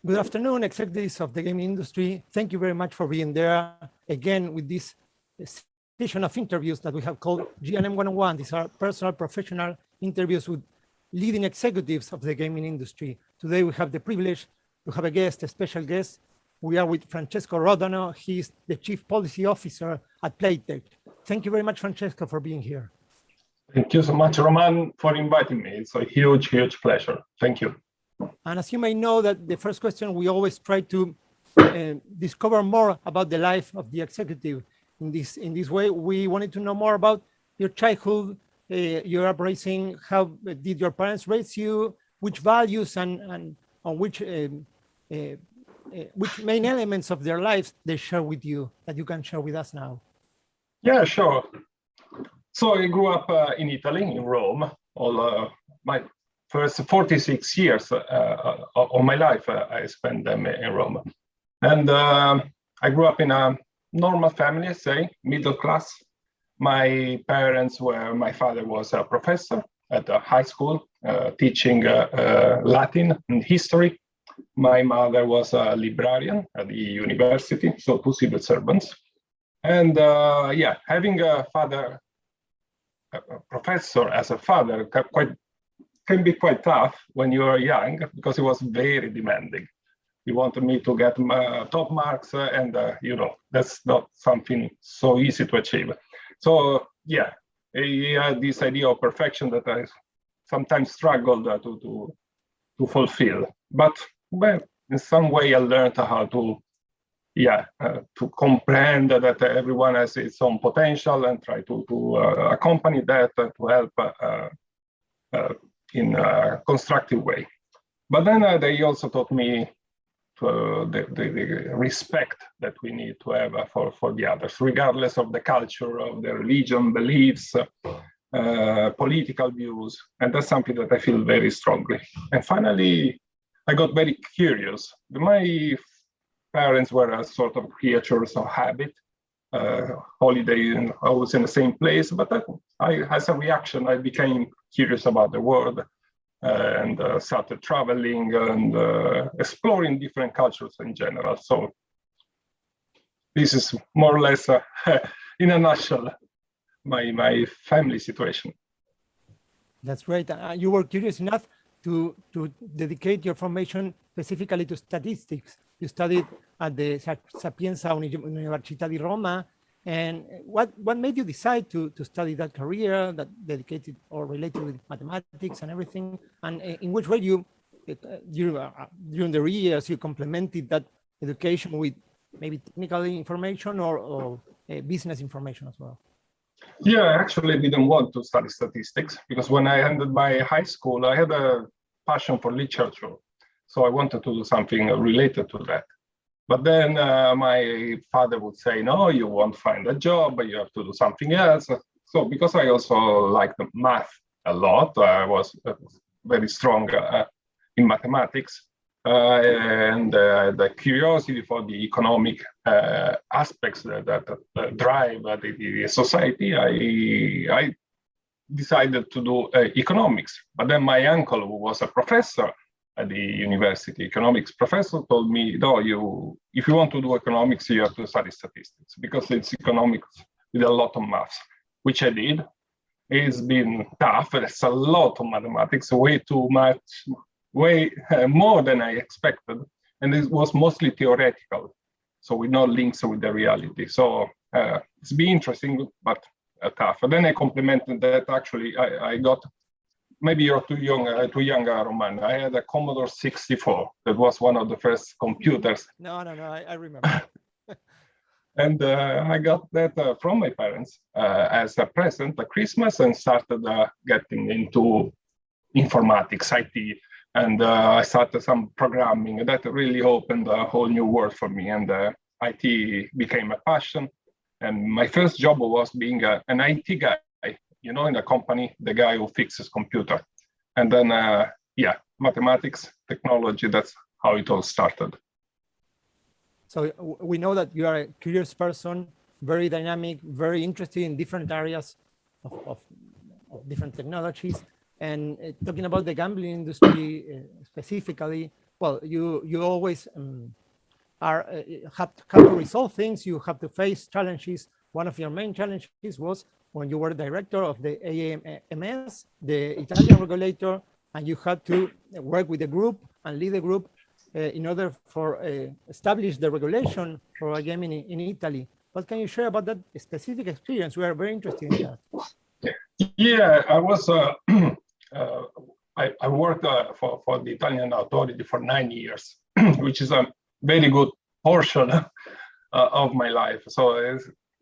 Good afternoon, executives of the gaming industry. Thank you very much for being there again with this session of interviews that we have called G&M 101. These are personal, professional interviews with leading executives of the gaming industry. Today we have the privilege to have a guest, a special guest. We are with Francesco Rodano. He's the Chief Policy Officer at Playtech. Thank you very much, Francesco, for being here. Thank you so much, Roman, for inviting me. It's a huge, huge pleasure. Thank you. And as you may know, that the first question, we always try to discover more about the life of the executive. In this way, we wanted to know more about your childhood, your upbringing, how did your parents raise you, which values and on which main elements of their lives they share with you that you can share with us now. Yeah, sure. So I grew up in Italy, in Rome. All my first 46 years of my life, I spent them in Rome. And I grew up in a normal family, say, middle class. My father was a professor at a high school, teaching Latin and history. My mother was a librarian at the university, so two civil servants. And having a professor as a father can be quite tough when you are young, because he was very demanding. He wanted me to get top marks, and that's not something so easy to achieve. So he had this idea of perfection that I sometimes struggled to fulfill. But in some way I learned how to comprehend that everyone has its own potential and try to accompany that to help in a constructive way. But then they also taught me the respect that we need to have for the others, regardless of the culture, of their religion, beliefs, political views. And that's something that I feel very strongly. And finally, I got very curious. My parents were a sort of creatures of habit, holiday and always in the same place. But as a reaction, I became curious about the world and started traveling and exploring different cultures in general. So this is more or less, in a nutshell, my family situation. That's great. You were curious enough to dedicate your formation specifically to statistics. You studied at the Sapienza Università di Roma. And what made you decide to study that career that dedicated or related with mathematics and everything? And in which way during the years you complemented that education with maybe technical information or business information as well? Yeah, I actually didn't want to study statistics, because when I ended my high school, I had a passion for literature. So I wanted to do something related to that. But then my father would say, no, you won't find a job, but you have to do something else. So because I also liked math a lot, I was very strong in mathematics, and the curiosity for the economic aspects that drive the society, I decided to do economics. But then my uncle, who was a professor at the university, economics professor, told me, no, if you want to do economics, you have to study statistics, because it's economics with a lot of maths, which I did. It's been tough. It's a lot of mathematics, way too much, way more than I expected. And it was mostly theoretical, so with no links with the reality. So it's been interesting, but tough. And then I complemented that. Actually, I got, maybe you're too young, Roman. I had a Commodore 64. That was one of the first computers. No, I remember. And I got that from my parents as a present at Christmas, and started getting into informatics, IT. And I started some programming, and that really opened a whole new world for me. And IT became a passion. And my first job was being an IT guy, in a company, the guy who fixes computer. And then, mathematics, technology, that's how it all started. So we know that you are a curious person, very dynamic, very interested in different areas of different technologies. And talking about the gambling industry specifically, well, you always have to resolve things. You have to face challenges. One of your main challenges was when you were director of the AMS, the Italian regulator, and you had to work with the group and lead the group in order for establish the regulation for gaming in Italy. What can you share about that specific experience? We are very interested in that. Yeah, I was. I worked for the Italian authority for 9 years, which is a very good portion of my life. So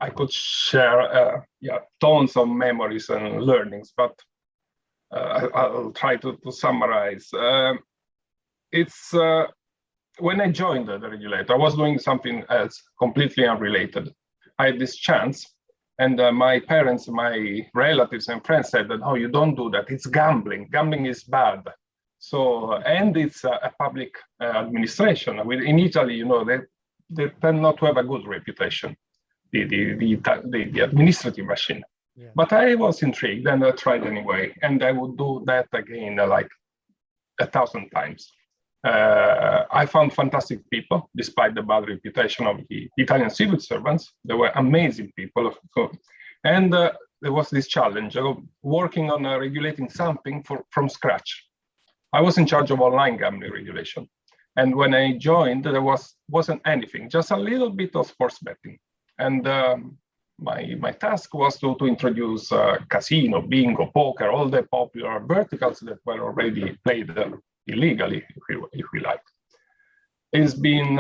I could share tons of memories and learnings, but I'll try to summarize. It's when I joined the regulator, I was doing something else completely unrelated. I had this chance, and my parents, my relatives and friends said that, "Oh, you don't do that. It's gambling. Gambling is bad." So, and it's a public administration. In Italy, you know, they tend not to have a good reputation, the administrative machine. Yeah. But I was intrigued and I tried anyway, and I would do that again like 1,000 times. I found fantastic people, despite the bad reputation of the Italian civil servants. They were amazing people. And there was this challenge of working on regulating something from scratch. I was in charge of online gambling regulation. And when I joined, there wasn't anything, just a little bit of sports betting. And my task was to introduce casino, bingo, poker, all the popular verticals that were already played illegally, if we like. It's been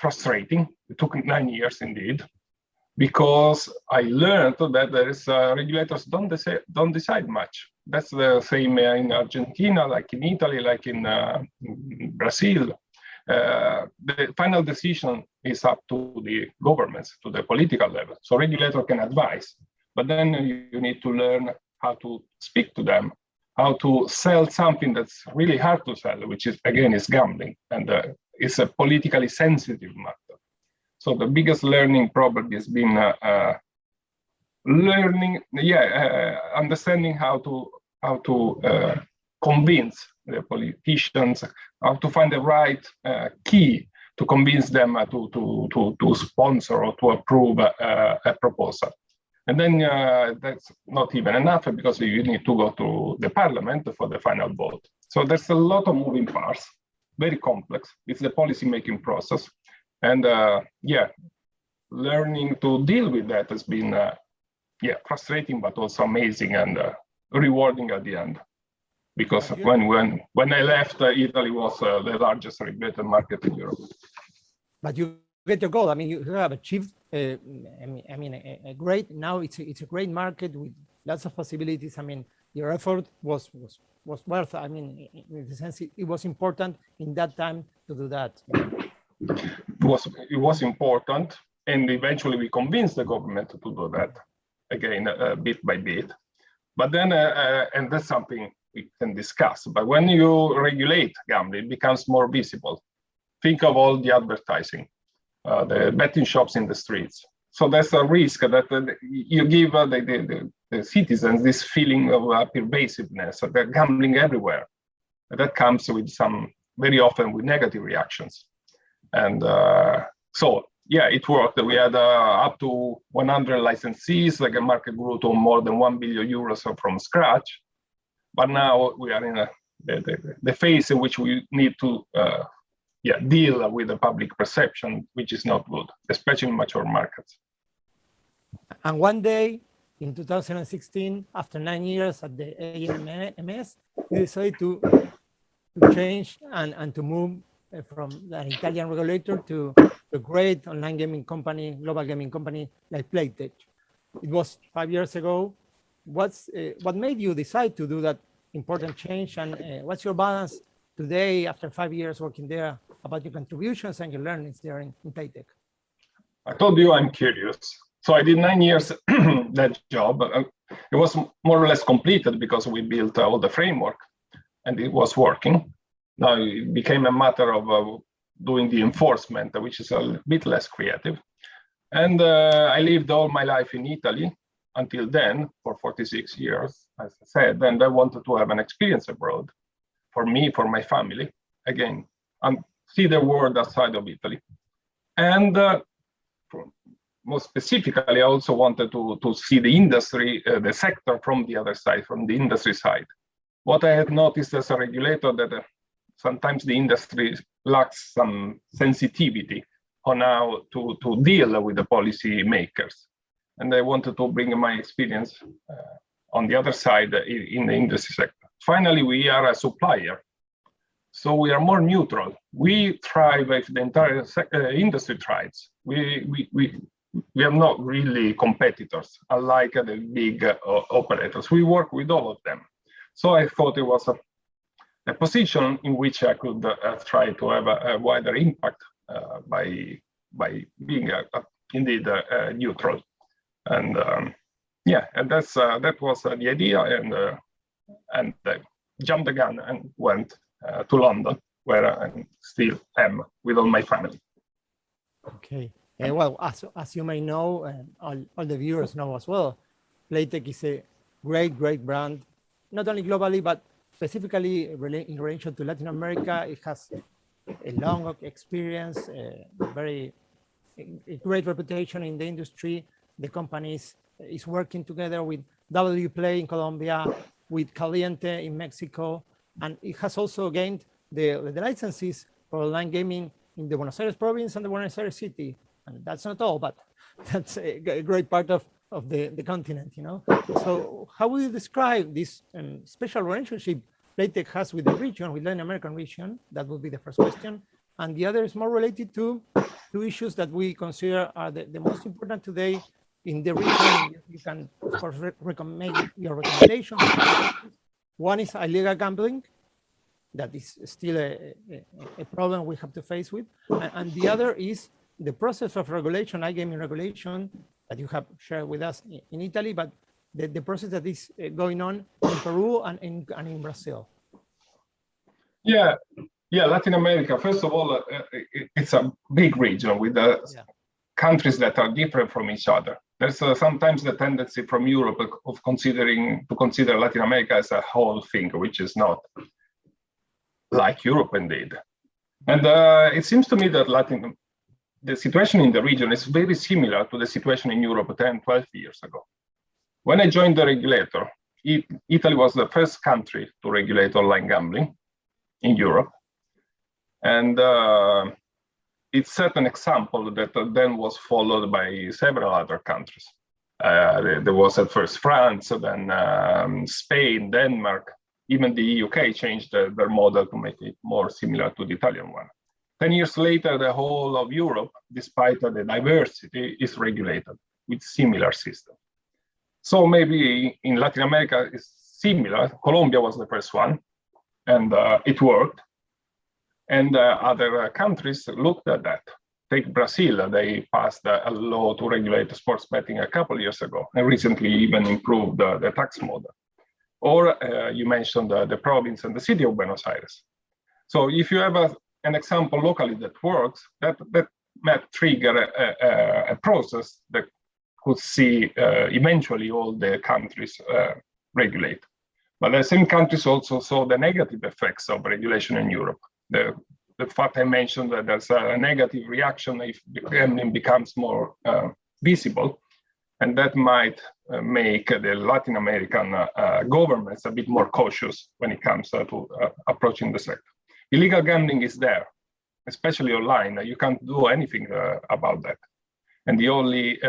frustrating. It took 9 years indeed, because I learned that there is regulators don't decide much. That's the same in Argentina, like in Italy, like in Brazil. The final decision is up to the governments, to the political level. So regulator can advise, but then you need to learn how to speak to them, how to sell something that's really hard to sell, which is, again, is gambling, and it's a politically sensitive matter. So the biggest learning probably has been understanding how to convince the politicians, how to find the right key to convince them to sponsor or to approve a proposal. And then that's not even enough, because you need to go to the parliament for the final vote. So there's a lot of moving parts, very complex. It's the policy-making process. And learning to deal with that has been frustrating, but also amazing and rewarding at the end. Because when I left, Italy was the largest regulated market in Europe. But you get your goal. I mean, you have achieved. A great. Now it's a great market with lots of possibilities. I mean, your effort was worth. I mean, in the sense it was important in that time to do that. It was important, and eventually we convinced the government to do that again, bit by bit. But then, and that's something we can discuss. But when you regulate gambling, it becomes more visible. Think of all the advertising, the betting shops in the streets. So there's a risk that you give the citizens this feeling of pervasiveness, of gambling everywhere. That comes with very often with negative reactions. And it worked. We had up to 100 licensees, like a market grew to more than 1 billion euros from scratch. But now we are in the phase in which we need to deal with the public perception, which is not good, especially in mature markets. And one day in 2016, after 9 years at the AMS, you decided to change and to move from an Italian regulator to a great online gaming company, global gaming company like Playtech. It was 5 years ago. What made you decide to do that important change, and what's your balance today after 5 years working there about your contributions and your learnings there in Playtech? I told you I'm curious. So I did 9 years that job. It was more or less completed because we built all the framework and it was working. Now it became a matter of doing the enforcement, which is a bit less creative. And I lived all my life in Italy until then, for 46 years, as I said, and I wanted to have an experience abroad for me, for my family. Again, and see the world outside of Italy. And more specifically, I also wanted to see the industry, the sector from the other side, from the industry side. What I had noticed as a regulator that sometimes the industry lacks some sensitivity on how to deal with the policy makers. And I wanted to bring my experience on the other side in the industry sector. Finally, we are a supplier. So we are more neutral. We thrive if the entire industry thrives. We are not really competitors, unlike the big operators. We work with all of them. So I thought it was a position in which I could try to have a wider impact by being indeed neutral. And yeah, and that was the idea. And jumped the gun and went to London, where I still am with all my family. Okay. Well, as you may know, and all the viewers know as well, Playtech is a great brand, not only globally, but specifically in relation to Latin America. It has a long experience, a great reputation in the industry. The company is working together with WPlay in Colombia, with Caliente in Mexico, and it has also gained the licenses for online gaming in the Buenos Aires province and the Buenos Aires city. And that's not all, but that's a great part of the continent, you know. So how would you describe this special relationship Playtech has with the region, with the Latin American region? That would be the first question. And the other is more related to two issues that we consider are the most important today in the region. You can, of course, make your recommendations. One is illegal gambling. That is still a problem we have to face with. And the other is the process of regulation, iGaming regulation, that you have shared with us in Italy, but the process that is going on in Peru and in Brazil. Yeah, Latin America, first of all, it's a big region with countries that are different from each other. There's sometimes the tendency from Europe of to consider Latin America as a whole thing, which is not like Europe indeed. And it seems to me that the situation in the region is very similar to the situation in Europe 10, 12 years ago. When I joined the regulator, Italy was the first country to regulate online gambling in Europe. And it set an example that then was followed by several other countries. There was at first France, then Spain, Denmark, even the UK changed their model to make it more similar to the Italian one. 10 years later, the whole of Europe, despite the diversity, is regulated with similar systems. So maybe in Latin America, it's similar. Colombia was the first one, and it worked. And other countries looked at that. Take Brazil, they passed a law to regulate sports betting a couple of years ago, and recently even improved the tax model. Or you mentioned the province and the city of Buenos Aires. So if you have an example locally that works, that might trigger a process that could see eventually all the countries regulate. But the same countries also saw the negative effects of regulation in Europe. The fact I mentioned that there's a negative reaction if gambling becomes more visible, and that might make the Latin American governments a bit more cautious when it comes to approaching the sector. Illegal gambling is there, especially online. You can't do anything about that. And the only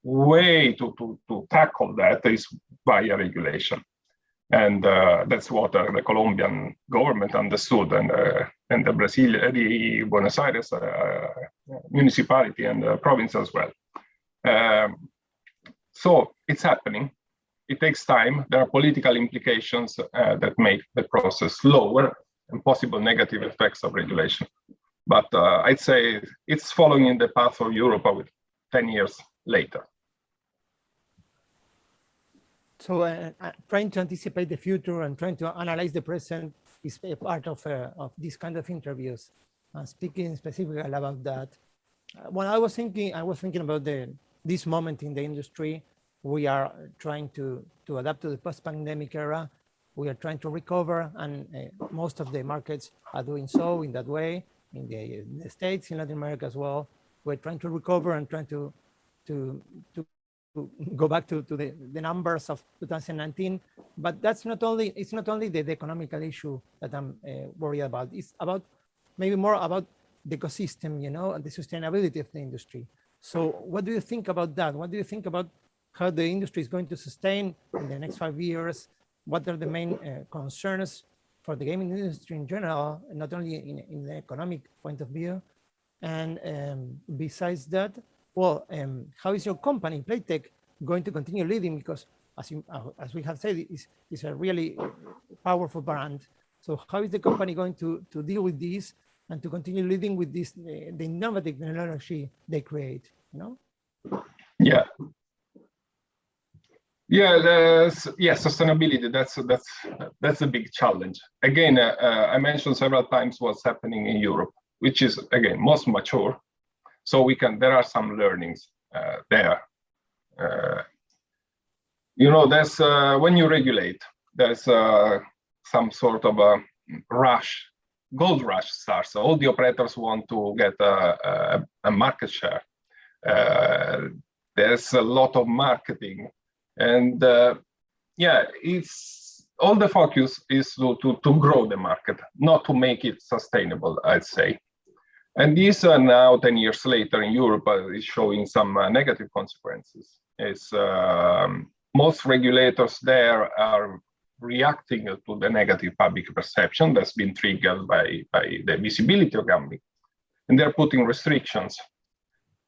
way to tackle that is via regulation. And that's what the Colombian government understood, and the Buenos Aires municipality and the province as well. So it's happening. It takes time. There are political implications that make the process slower and possible negative effects of regulation. But I'd say it's following in the path of Europe with 10 years later. So trying to anticipate the future and trying to analyze the present is a part of these kind of interviews. Speaking specifically about that, when I was thinking about this moment in the industry. We are trying to adapt to the post-pandemic era. we are trying to recover, and most of the markets are doing so in that way. In the States, in Latin America as well, we're trying to recover and trying to go back to the numbers of 2019. But that's not only, it's not only the economical issue that I'm worried about. It's about maybe more about the ecosystem, you know, and the sustainability of the industry. So what do you think about that? What do you think about how the industry is going to sustain in the next 5 years? What are the main concerns for the gaming industry in general, not only in the economic point of view? And besides that, well, how is your company, Playtech, going to continue leading? Because as we have said, it's a really powerful brand. So how is the company going to deal with this and to continue leading with this, the innovative technology they create, you know? Yeah. Yeah, sustainability, that's a big challenge. Again, I mentioned several times what's happening in Europe, which is, again, most mature. So there are some learnings there. You know, there's when you regulate, there's some sort of a rush, gold rush starts. So all the operators want to get a market share. There's a lot of marketing, and yeah, it's all the focus is to grow the market, not to make it sustainable, I'd say. And this now, 10 years later in Europe, is showing some negative consequences. It's, most regulators there are reacting to the negative public perception that's been triggered by the visibility of gambling. And they're putting restrictions.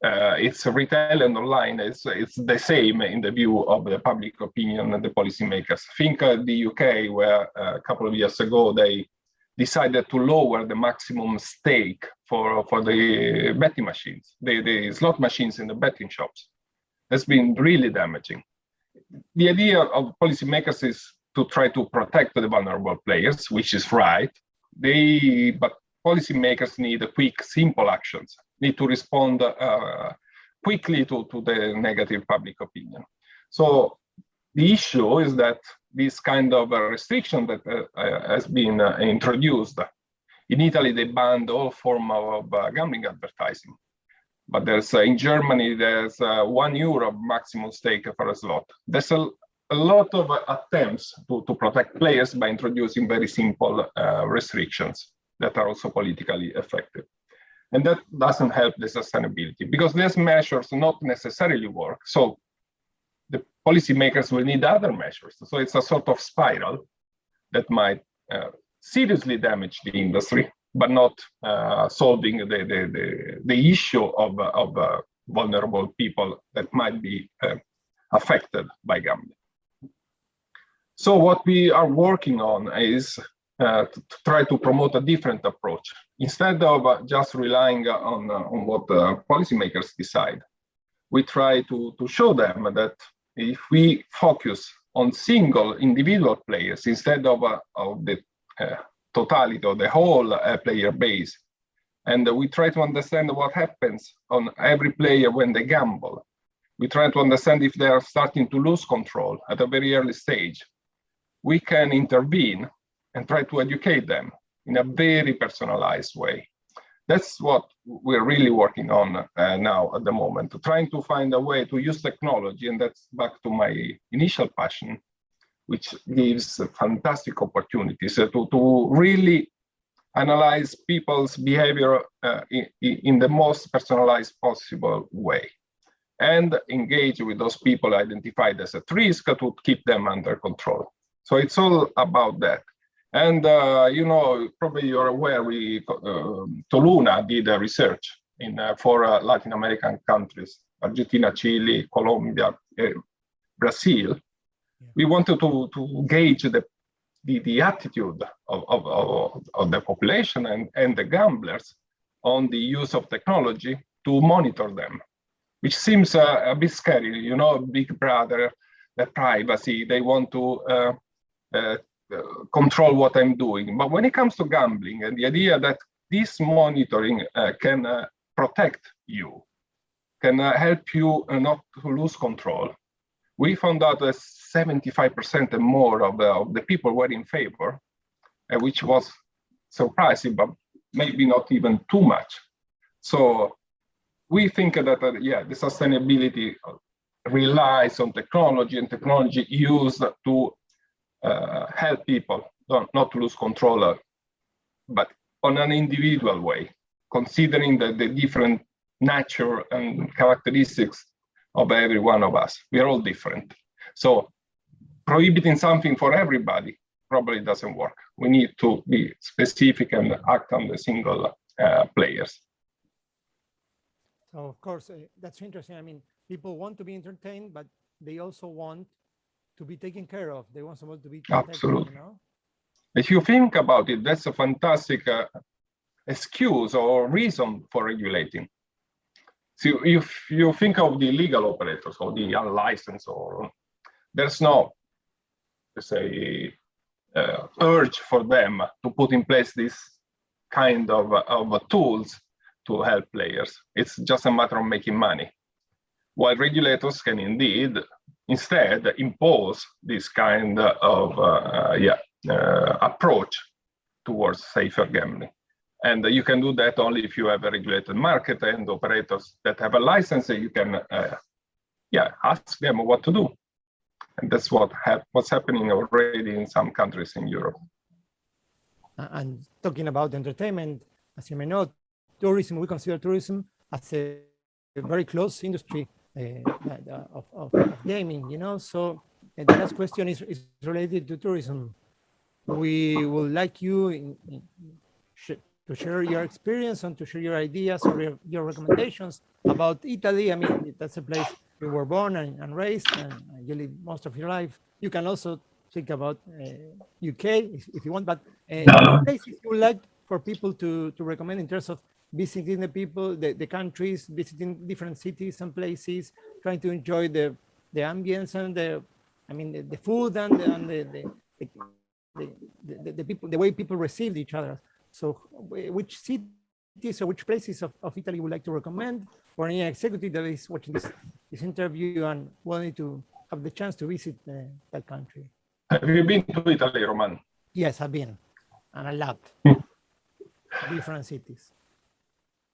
It's retail and online, it's the same in the view of the public opinion and the policymakers. Think the UK, where a couple of years ago, they decided to lower the maximum stake for the betting machines, the slot machines in the betting shops. That's been really damaging. The idea of policymakers is to try to protect the vulnerable players, which is right. But policymakers need quick, simple actions, need to respond quickly to the negative public opinion. So the issue is that this kind of restriction that has been introduced. In Italy, they banned all form of gambling advertising. But there's in Germany, there's €1 maximum stake for a slot. There's a lot of attempts to protect players by introducing very simple restrictions that are also politically effective. And that doesn't help the sustainability because these measures not necessarily work. So the policymakers will need other measures. So it's a sort of spiral that might seriously damage the industry, but not solving the issue of vulnerable people that might be affected by gambling. So what we are working on is to try to promote a different approach. Instead of just relying on what policymakers decide, we try to show them that if we focus on single individual players instead of the totality of the whole player base, and we try to understand what happens on every player when they gamble. We try to understand if they are starting to lose control at a very early stage. We can intervene and try to educate them in a very personalized way. That's what we're really working on now at the moment, trying to find a way to use technology, and that's back to my initial passion, which gives fantastic opportunities to really analyze people's behavior in the most personalized possible way, and engage with those people identified as at risk to keep them under control. So it's all about that. And you know, probably you're aware, Toluna did a research in 4 Latin American countries, Argentina, Chile, Colombia, Brazil. We wanted to gauge the attitude of the population and the gamblers on the use of technology to monitor them, which seems a bit scary, you know, Big Brother, the privacy, they want to control what I'm doing. But when it comes to gambling and the idea that this monitoring can protect you, can help you not to lose control, we found out that 75% and more of the people were in favor, which was surprising, but maybe not even too much. So we think that, the sustainability relies on technology, and technology used to help people not to lose control, but on an individual way, considering the different nature and characteristics of every one of us. We are all different. So prohibiting something for everybody probably doesn't work. We need to be specific and act on the single players. So of course, that's interesting. I mean, people want to be entertained, but they also want to be taken care of. They want someone to be protected. Absolutely. You know? If you think about it, that's a fantastic excuse or reason for regulating. So if you think of the illegal operators or the unlicensed, or there's no, let's say, urge for them to put in place this kind of tools to help players. It's just a matter of making money. While regulators can instead impose this kind of approach towards safer gambling. And you can do that only if you have a regulated market and operators that have a license. You can ask them what to do. And that's what's happening already in some countries in Europe. And talking about entertainment, as you may know, tourism, we consider tourism as a very close industry of gaming, you know. So the last question is related to tourism. We would like you to share your experience and to share your ideas or your recommendations about Italy. I mean, that's a place you were born and raised, and you live most of your life. You can also think about UK if you want, but places you would like for people to recommend in terms of visiting the countries, visiting different cities and places, trying to enjoy the ambience and the food and the people, the way people received each other. So which cities or which places of Italy would like to recommend for any executive that is watching this interview and wanting to have the chance to visit that country? Have you been to Italy, Roman? Yes, I've been, and a lot. Different cities.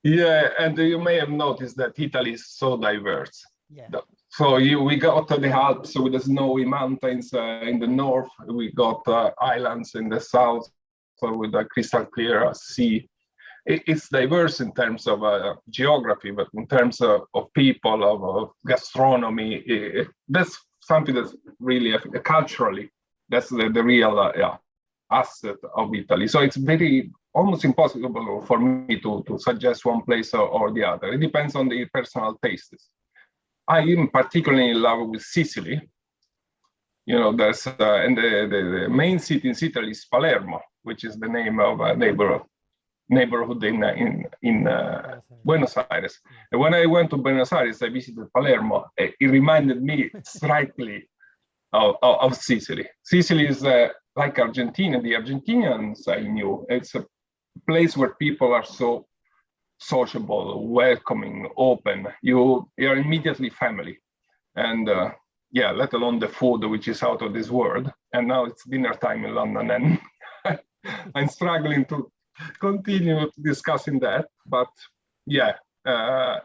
Yeah, and you may have noticed that Italy is so diverse. Yeah. So we got the Alps with the snowy mountains in the north. We got islands in the south with a crystal clear sea. It's diverse in terms of geography, but in terms of people, of gastronomy, that's something that's really culturally, that's the real asset of Italy. So it's almost impossible for me to suggest one place or the other. It depends on the personal tastes. I am particularly in love with Sicily. You know, there's and the main city in Sicily is Palermo, which is the name of a neighborhood in Buenos Aires. And when I went to Buenos Aires, I visited Palermo. It reminded me strikingly of Sicily. Sicily is like Argentina. The Argentinians I knew. It's a place where people are so sociable, welcoming, open. You are immediately family, and let alone the food, which is out of this world. And now it's dinner time in London, and I'm struggling to continue discussing that. But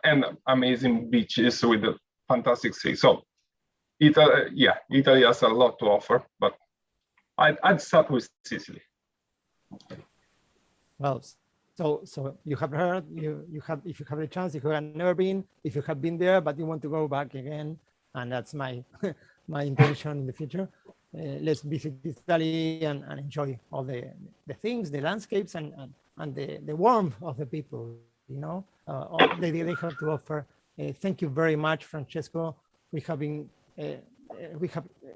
and amazing beaches with a fantastic sea. So Italy has a lot to offer, but I'd start with Sicily. Well, so you have heard, if you have the chance, if you have never been, if you have been there, but you want to go back again, and that's my intention in the future. Let's visit Italy and enjoy all the things, the landscapes, and the warmth of the people, you know, they have to offer. Thank you very much, Francesco. We have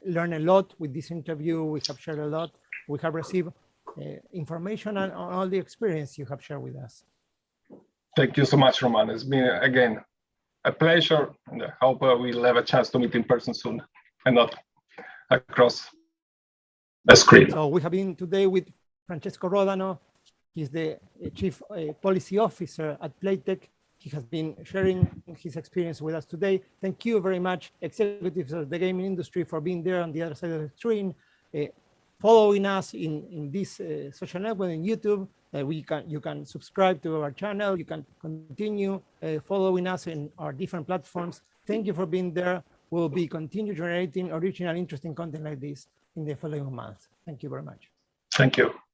learned a lot with this interview. We have shared a lot. We have received information on all the experience you have shared with us. Thank you so much, Roman. It's been, again, a pleasure. And I hope we'll have a chance to meet in person soon and not across the screen. So we have been today with Francesco Rodano. He's the Chief Policy Officer at Playtech. he has been sharing his experience with us today. Thank you very much, executives of the gaming industry, for being there on the other side of the screen, following us in this social network in YouTube. You can subscribe to our channel. You can continue following us in our different platforms. Thank you for being there. We'll be continue generating original, interesting content like this in the following months. Thank you very much. Thank you.